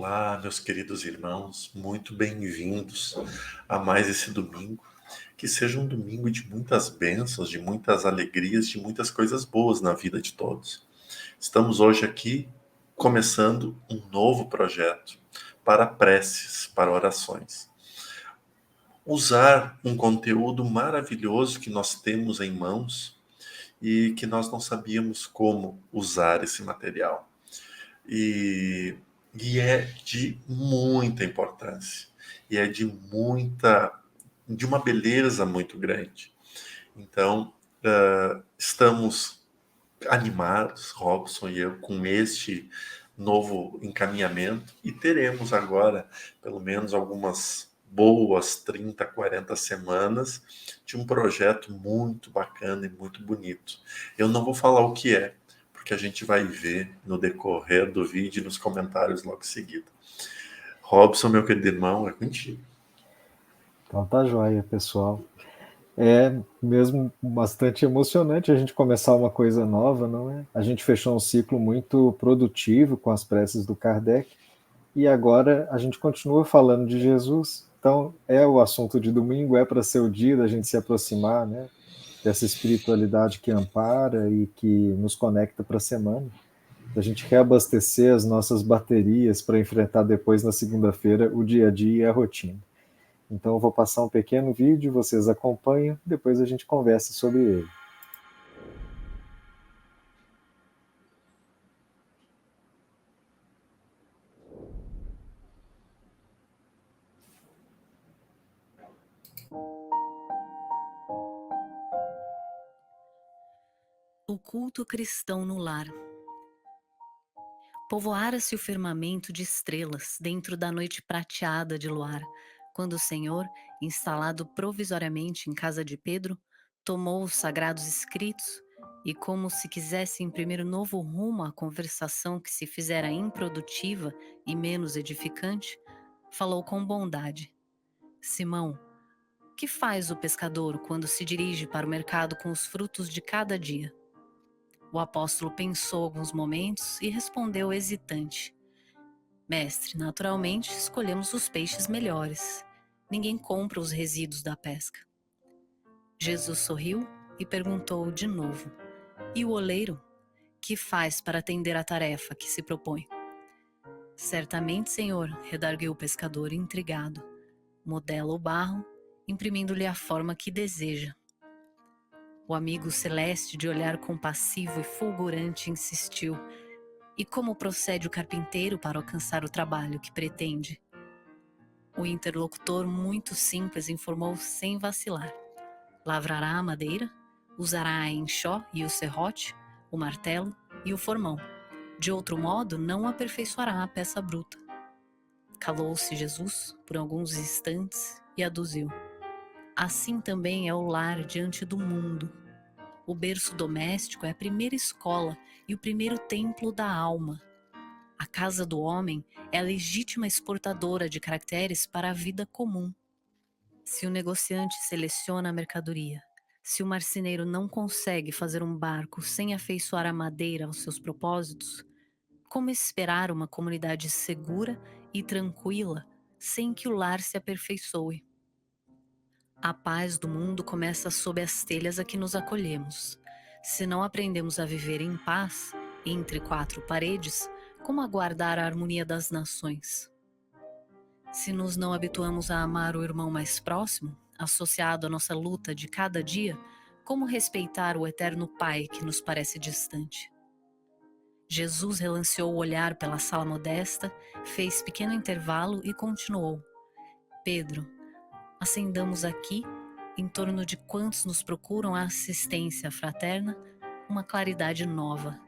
Olá, meus queridos irmãos, muito bem-vindos a mais esse domingo. Que seja um domingo de muitas bênçãos, de muitas alegrias, de muitas coisas boas na vida de todos. Estamos hoje aqui começando um novo projeto para preces, para orações. Usar um conteúdo maravilhoso que nós temos em mãos e que nós não sabíamos como usar esse material. E, e é de muita importância. E é de uma beleza muito grande. Então, estamos animados, Robson e eu, com este novo encaminhamento e teremos agora, pelo menos, algumas boas 30, 40 semanas de um projeto muito bacana e muito bonito. Eu não vou falar o que é, porque a gente vai ver no decorrer do vídeo e nos comentários logo em seguida. Robson, meu querido irmão, é contigo. Então tá joia, pessoal. É mesmo bastante emocionante a gente começar uma coisa nova, não é? A gente fechou um ciclo muito produtivo com as preces do Kardec e agora a gente continua falando de Jesus. Então é o assunto de domingo, é para ser o dia da gente se aproximar, né? Dessa espiritualidade que ampara e que nos conecta para a semana, da gente reabastecer as nossas baterias para enfrentar depois na segunda-feira o dia a dia e a rotina. Então eu vou passar um pequeno vídeo, vocês acompanham, depois a gente conversa sobre ele. O culto cristão no lar. Povoara-se o firmamento de estrelas dentro da noite prateada de luar, quando o Senhor, instalado provisoriamente em casa de Pedro, tomou os sagrados escritos e, como se quisesse imprimir novo rumo à conversação que se fizera improdutiva e menos edificante, falou com bondade: Simão, que faz o pescador quando se dirige para o mercado com os frutos de cada dia? O apóstolo pensou alguns momentos e respondeu hesitante: Mestre, naturalmente escolhemos os peixes melhores. Ninguém compra os resíduos da pesca. Jesus sorriu e perguntou de novo: E o oleiro? Que faz para atender à tarefa que se propõe? Certamente, Senhor, redarguiu o pescador intrigado. Modela o barro, imprimindo-lhe a forma que deseja. O amigo celeste, de olhar compassivo e fulgurante, insistiu: E como procede o carpinteiro para alcançar o trabalho que pretende? O interlocutor, muito simples, informou sem vacilar: lavrará a madeira, usará a enxó e o serrote, o martelo e o formão. De outro modo, não aperfeiçoará a peça bruta. Calou-se Jesus por alguns instantes e aduziu: Assim também é o lar diante do mundo. O berço doméstico é a primeira escola e o primeiro templo da alma. A casa do homem é a legítima exportadora de caracteres para a vida comum. Se o negociante seleciona a mercadoria, se o marceneiro não consegue fazer um barco sem afeiçoar a madeira aos seus propósitos, como esperar uma comunidade segura e tranquila sem que o lar se aperfeiçoe? A paz do mundo começa sob as telhas a que nos acolhemos. Se não aprendemos a viver em paz, entre quatro paredes, como aguardar a harmonia das nações? Se nos não habituamos a amar o irmão mais próximo, associado à nossa luta de cada dia, como respeitar o eterno Pai que nos parece distante? Jesus relanceou o olhar pela sala modesta, fez pequeno intervalo e continuou: Pedro, acendamos aqui, em torno de quantos nos procuram a assistência fraterna, uma claridade nova.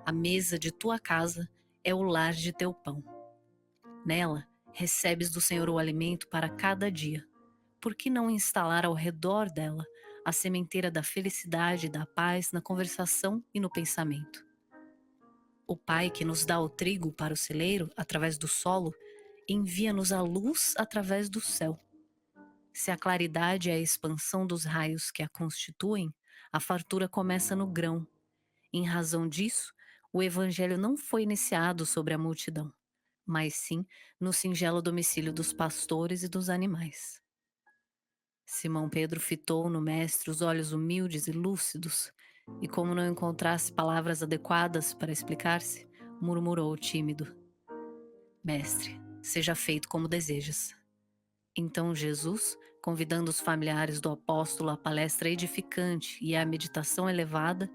A mesa de tua casa é o lar de teu pão. Nela, recebes do Senhor o alimento para cada dia. Por que não instalar ao redor dela a sementeira da felicidade e da paz na conversação e no pensamento? O Pai que nos dá o trigo para o celeiro através do solo, envia-nos a luz através do céu. Se a claridade é a expansão dos raios que a constituem, a fartura começa no grão. Em razão disso, o Evangelho não foi iniciado sobre a multidão, mas sim no singelo domicílio dos pastores e dos animais. Simão Pedro fitou no mestre os olhos humildes e lúcidos, e como não encontrasse palavras adequadas para explicar-se, murmurou tímido: Mestre, seja feito como desejas. Então Jesus, convidando os familiares do apóstolo à palestra edificante e à meditação elevada,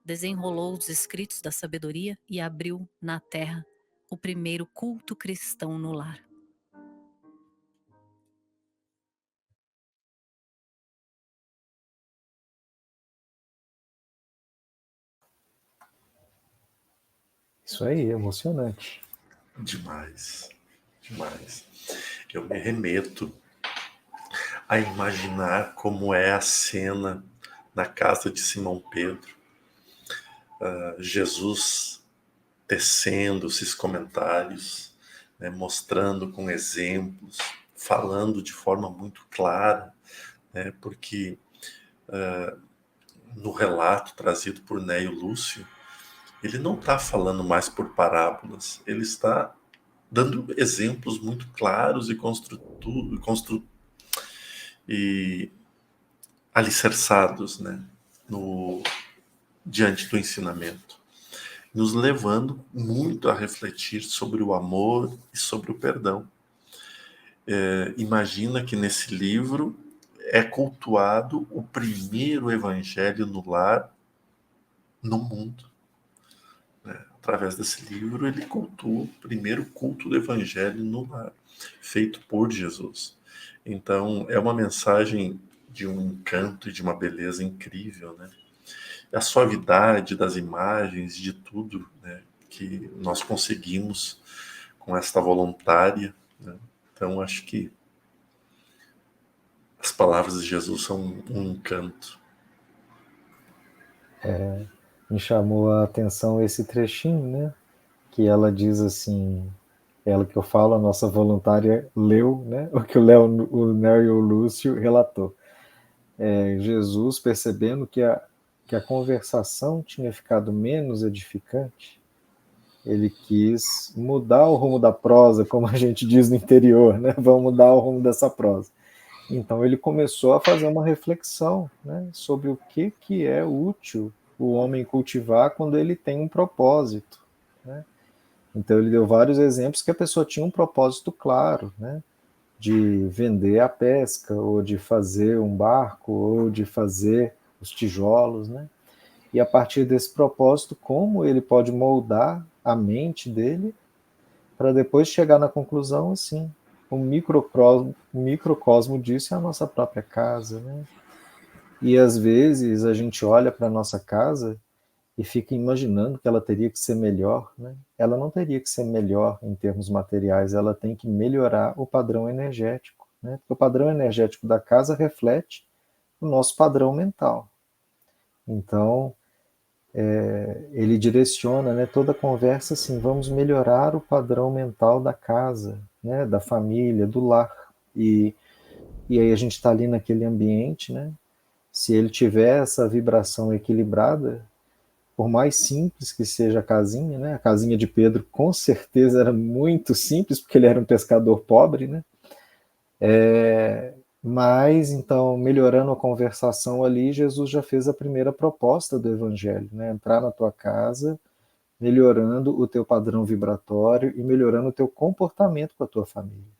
desenrolou os escritos da sabedoria e abriu, na terra, o primeiro culto cristão no lar. Isso aí, emocionante. Demais, demais. Eu me remeto a imaginar como é a cena na casa de Simão Pedro. Jesus tecendo esses comentários, né, mostrando com exemplos, falando de forma muito clara, né, porque no relato trazido por Neio Lúcio, ele não está falando mais por parábolas, ele está dando exemplos muito claros e alicerçados, né, diante do ensinamento, nos levando muito a refletir sobre o amor e sobre o perdão. Imagina que nesse livro é cultuado o primeiro evangelho no lar no mundo. Através desse livro, ele cultua o primeiro culto do evangelho no lar, feito por Jesus. Então, é uma mensagem de um encanto e de uma beleza incrível, né? A suavidade das imagens, de tudo, né, que nós conseguimos com esta voluntária, né? Então, acho que as palavras de Jesus são um encanto. Me chamou a atenção esse trechinho, né? Que ela diz assim, ela que eu falo, a nossa voluntária leu, né? O que o Nério Lúcio relatou. Jesus, percebendo que a conversação tinha ficado menos edificante, ele quis mudar o rumo da prosa, como a gente diz no interior, né? Vamos mudar o rumo dessa prosa. Então ele começou a fazer uma reflexão, né, sobre o que é útil o homem cultivar quando ele tem um propósito, né? Então ele deu vários exemplos que a pessoa tinha um propósito claro, né, de vender a pesca, ou de fazer um barco, ou de fazer os tijolos, né? E a partir desse propósito, como ele pode moldar a mente dele para depois chegar na conclusão assim, o microcosmo disso é a nossa própria casa, né? E às vezes a gente olha para a nossa casa e fica imaginando que ela teria que ser melhor, né? Ela não teria que ser melhor em termos materiais, ela tem que melhorar o padrão energético, né? Porque o padrão energético da casa reflete o nosso padrão mental. Então, ele direciona, né, toda a conversa assim, vamos melhorar o padrão mental da casa, né, da família, do lar. E aí a gente está ali naquele ambiente, né? Se ele tiver essa vibração equilibrada, por mais simples que seja a casinha, né? A casinha de Pedro com certeza era muito simples, porque ele era um pescador pobre, né? Mas, então, melhorando a conversação ali, Jesus já fez a primeira proposta do Evangelho, né? Entrar na tua casa, melhorando o teu padrão vibratório e melhorando o teu comportamento com a tua família.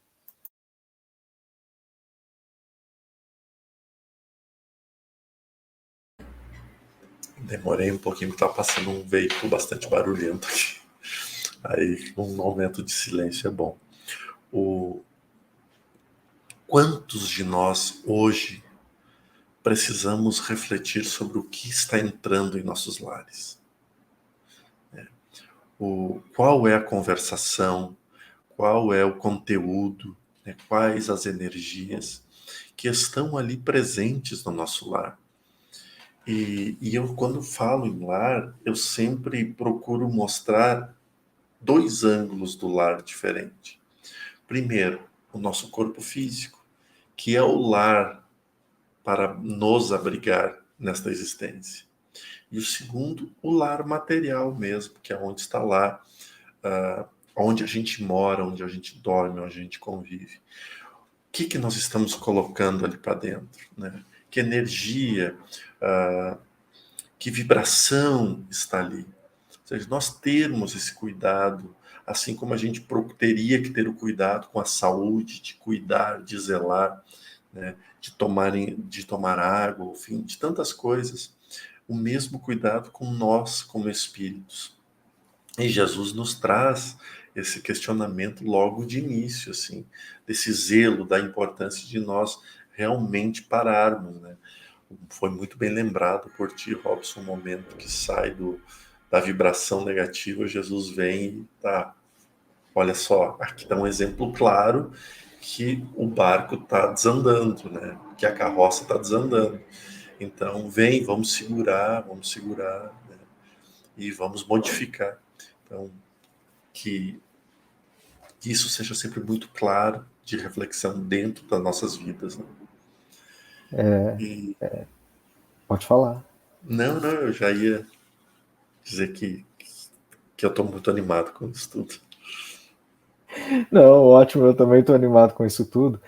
Demorei um pouquinho porque estava passando um veículo bastante barulhento aqui. Aí um momento de silêncio é bom. Quantos de nós hoje precisamos refletir sobre o que está entrando em nossos lares? Qual é a conversação? Qual é o conteúdo? Né? Quais as energias que estão ali presentes no nosso lar? E eu, quando falo em lar, eu sempre procuro mostrar dois ângulos do lar diferente. Primeiro, o nosso corpo físico, que é o lar para nos abrigar nesta existência. E o segundo, o lar material mesmo, que é onde está lá onde a gente mora, onde a gente dorme, onde a gente convive. O que nós estamos colocando ali para dentro, né? Que energia, que vibração está ali. Ou seja, nós termos esse cuidado, assim como a gente teria que ter o cuidado com a saúde, de cuidar, de zelar, né? de tomar água, enfim, de tantas coisas. O mesmo cuidado com nós, como espíritos. E Jesus nos traz esse questionamento logo de início, assim, desse zelo, da importância de nós realmente pararmos, né? Foi muito bem lembrado por ti, Robson, o momento que sai da vibração negativa, Jesus vem e tá, olha só, aqui está um exemplo claro que o barco está desandando, né? Que a carroça está desandando. Então, vem, vamos segurar, né? E vamos modificar. Então, que isso seja sempre muito claro, de reflexão dentro das nossas vidas, né? E, Pode falar. não, eu já ia dizer que eu estou muito animado com isso tudo. Não, ótimo, eu também estou animado com isso tudo.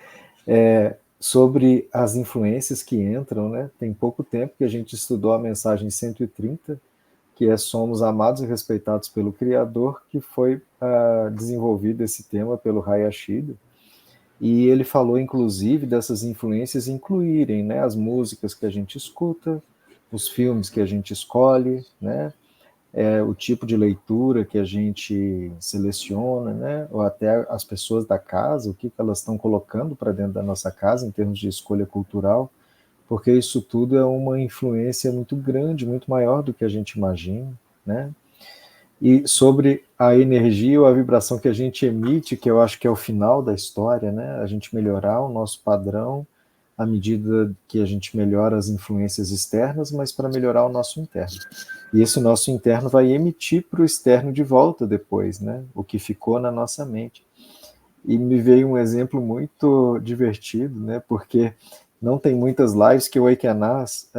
Sobre as influências que entram, né? Tem pouco tempo que a gente estudou a mensagem 130, que é Somos Amados e Respeitados pelo Criador, que foi desenvolvido esse tema pelo Hayashida. E ele falou, inclusive, dessas influências incluírem, né, as músicas que a gente escuta, os filmes que a gente escolhe, né, o tipo de leitura que a gente seleciona, né, ou até as pessoas da casa, o que elas estão colocando para dentro da nossa casa em termos de escolha cultural, porque isso tudo é uma influência muito grande, muito maior do que a gente imagina, né? E sobre a energia ou a vibração que a gente emite, que eu acho que é o final da história, né? A gente melhorar o nosso padrão à medida que a gente melhora as influências externas, mas para melhorar o nosso interno. E esse nosso interno vai emitir para o externo de volta depois, né? O que ficou na nossa mente. E me veio um exemplo muito divertido, né? Porque não tem muitas lives que o Eikenas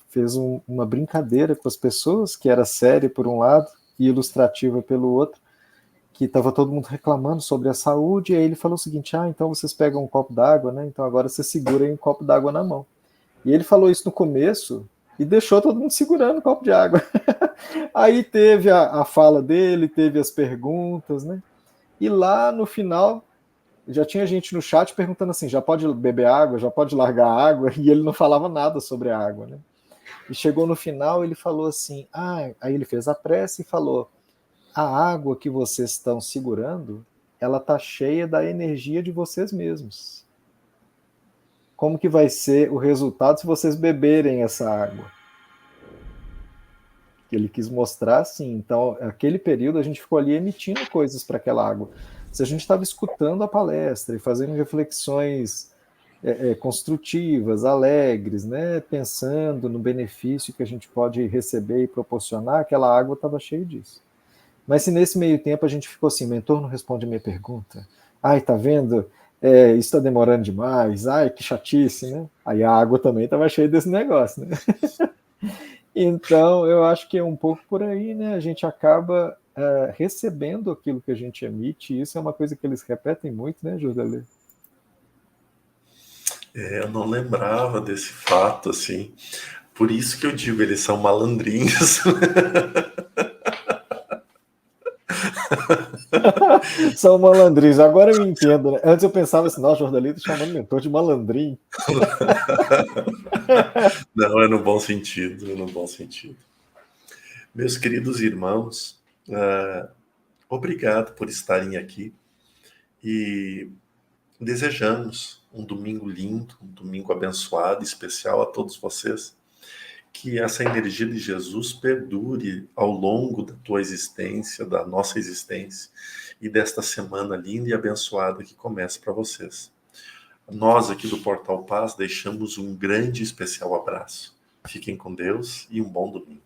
fez uma brincadeira com as pessoas, que era séria por um lado e ilustrativa pelo outro, que estava todo mundo reclamando sobre a saúde, e aí ele falou o seguinte, então vocês pegam um copo d'água, né? Então agora você segura aí um copo d'água na mão. E ele falou isso no começo e deixou todo mundo segurando o copo de água. Aí teve a fala dele, teve as perguntas, né? E lá no final já tinha gente no chat perguntando assim, já pode beber água, já pode largar a água, e ele não falava nada sobre a água, né? E chegou no final, ele falou assim, aí ele fez a prece e falou, a água que vocês estão segurando, ela está cheia da energia de vocês mesmos. Como que vai ser o resultado se vocês beberem essa água? Ele quis mostrar assim, então, aquele período a gente ficou ali emitindo coisas para aquela água. Se a gente estava escutando a palestra e fazendo reflexões construtivas, alegres, né, pensando no benefício que a gente pode receber e proporcionar, aquela água estava cheia disso. Mas se nesse meio tempo a gente ficou assim, mentor não responde a minha pergunta, tá vendo? Isso está demorando demais, que chatice, né? Aí a água também estava cheia desse negócio, né? Então, eu acho que é um pouco por aí, né? A gente acaba recebendo aquilo que a gente emite, e isso é uma coisa que eles repetem muito, né, Jordalê? Eu não lembrava desse fato, assim. Por isso que eu digo, eles são malandrinhos. São malandrinhos. Agora eu entendo, né? Antes eu pensava assim, nossa, Jordalito chamando mentor de malandrinho. Não, é no bom sentido, é no bom sentido. Meus queridos irmãos, obrigado por estarem aqui e desejamos um domingo lindo, um domingo abençoado, especial a todos vocês. Que essa energia de Jesus perdure ao longo da tua existência, da nossa existência e desta semana linda e abençoada que começa para vocês. Nós aqui do Portal Paz deixamos um grande e especial abraço. Fiquem com Deus e um bom domingo.